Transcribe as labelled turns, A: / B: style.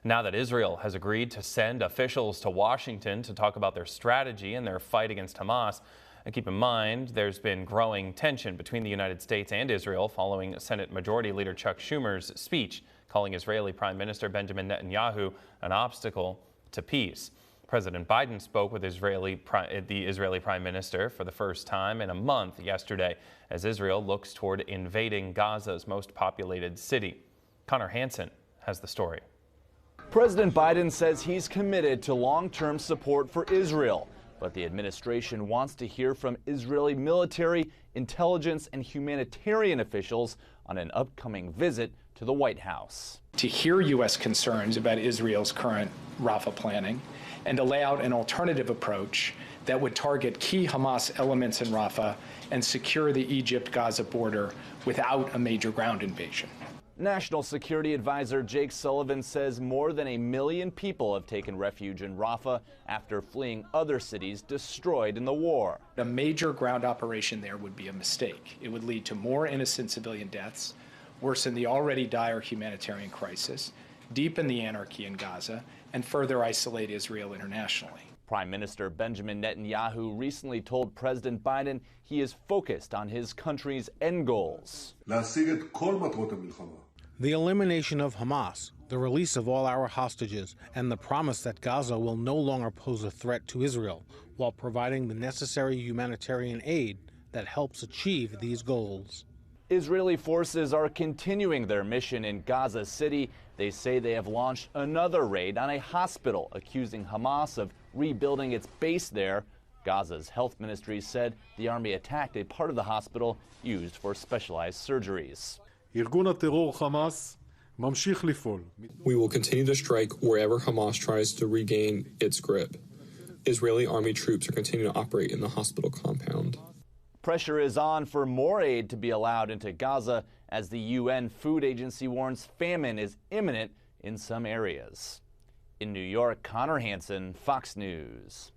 A: Now that Israel has agreed to send officials to Washington to talk about their strategy and their fight against Hamas. And keep in mind, there's been growing tension between the United States and Israel following Senate Majority Leader Chuck Schumer's speech, calling Israeli Prime Minister Benjamin Netanyahu an obstacle to peace. President Biden spoke with the Israeli Prime Minister for the first time in a month yesterday as Israel looks toward invading Gaza's most populated city. Connor Hansen has the story.
B: President Biden says he's committed to long-term support for Israel, but the administration wants to hear from Israeli military, intelligence, and humanitarian officials on an upcoming visit to the White House.
C: To hear U.S. concerns about Israel's current Rafah planning and to lay out an alternative approach that would target key Hamas elements in Rafah and secure the Egypt-Gaza border without a major ground invasion.
B: National Security Advisor Jake Sullivan says more than 1 million people have taken refuge in Rafah after fleeing other cities destroyed in the war.
C: A major ground operation there would be a mistake. It would lead to more innocent civilian deaths, worsen the already dire humanitarian crisis, deepen the anarchy in Gaza, and further isolate Israel internationally.
B: Prime Minister Benjamin Netanyahu recently told President Biden he is focused on his country's end goals.
D: The elimination of Hamas, the release of all our hostages, and the promise that Gaza will no longer pose a threat to Israel, while providing the necessary humanitarian aid that helps achieve these goals.
B: Israeli forces are continuing their mission in Gaza City. They say they have launched another raid on a hospital, accusing Hamas of rebuilding its base there. Gaza's health ministry said the army attacked a part of the hospital used for specialized surgeries.
E: We will
F: continue to strike wherever Hamas tries to regain its grip. Israeli army troops are continuing to operate in the hospital compound.
B: Pressure is on for more aid to be allowed into Gaza as the UN Food Agency warns famine is imminent in some areas. In New York, Connor Hansen, Fox News.